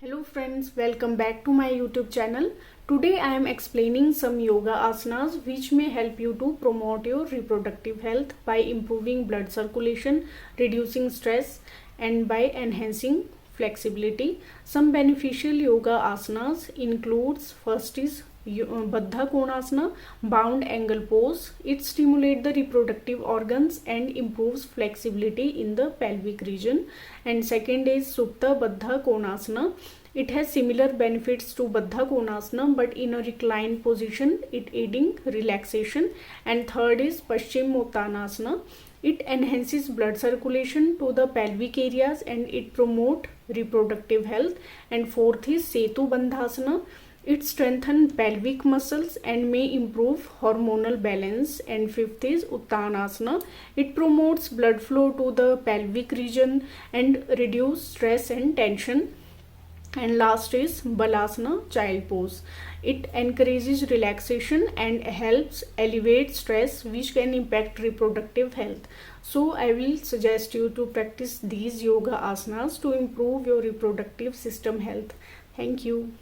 Hello friends, welcome back to my YouTube channel. Today I am explaining some yoga asanas which may help you to promote your reproductive health by improving blood circulation, reducing stress and by enhancing flexibility. Some beneficial yoga asanas includes first is Baddha Konasana, bound angle pose. It stimulates the reproductive organs and improves flexibility in the pelvic region. And second is Supta Baddha Konasana. It has similar benefits to Baddha Konasana but in a reclined position, it aiding relaxation. And third is Paschimottanasana. It enhances blood circulation to the pelvic areas and it promotes reproductive health. And fourth is Setu Bandhasana. It strengthens pelvic muscles and may improve hormonal balance. And fifth is Uttanasana. It promotes blood flow to the pelvic region and reduce stress and tension. And last is Balasana, child pose. It encourages relaxation and helps alleviate stress which can impact reproductive health. So I will suggest you to practice these yoga asanas to improve your reproductive system health. Thank you.